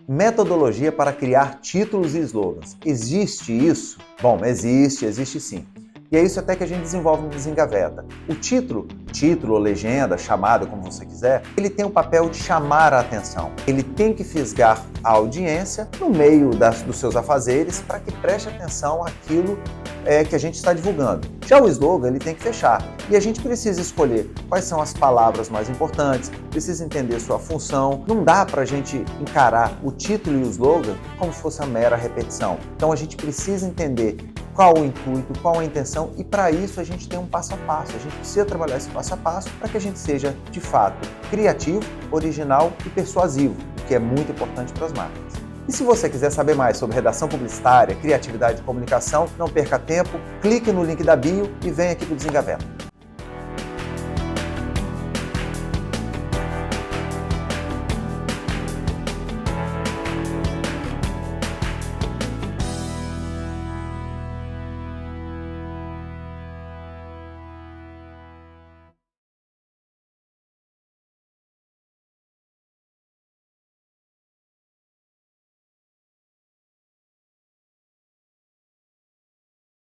Metodologia para criar títulos e slogans. Existe isso? Bom, existe sim. E é isso até que a gente desenvolve no Desengaveta. O título ou legenda, chamada, como você quiser, ele tem o papel de chamar a atenção. Ele tem que fisgar a audiência no meio dos seus afazeres para que preste atenção àquilo que a gente está divulgando. Já o slogan, ele tem que fechar. E a gente precisa escolher quais são as palavras mais importantes, precisa entender sua função. Não dá para a gente encarar o título e o slogan como se fosse uma mera repetição. Então a gente precisa entender qual o intuito, qual a intenção, e para isso a gente tem um passo a passo. A gente precisa trabalhar esse passo a passo para que a gente seja, de fato, criativo, original e persuasivo, o que é muito importante para as marcas. E se você quiser saber mais sobre redação publicitária, criatividade e comunicação, não perca tempo, clique no link da bio e venha aqui para o Desengaveta.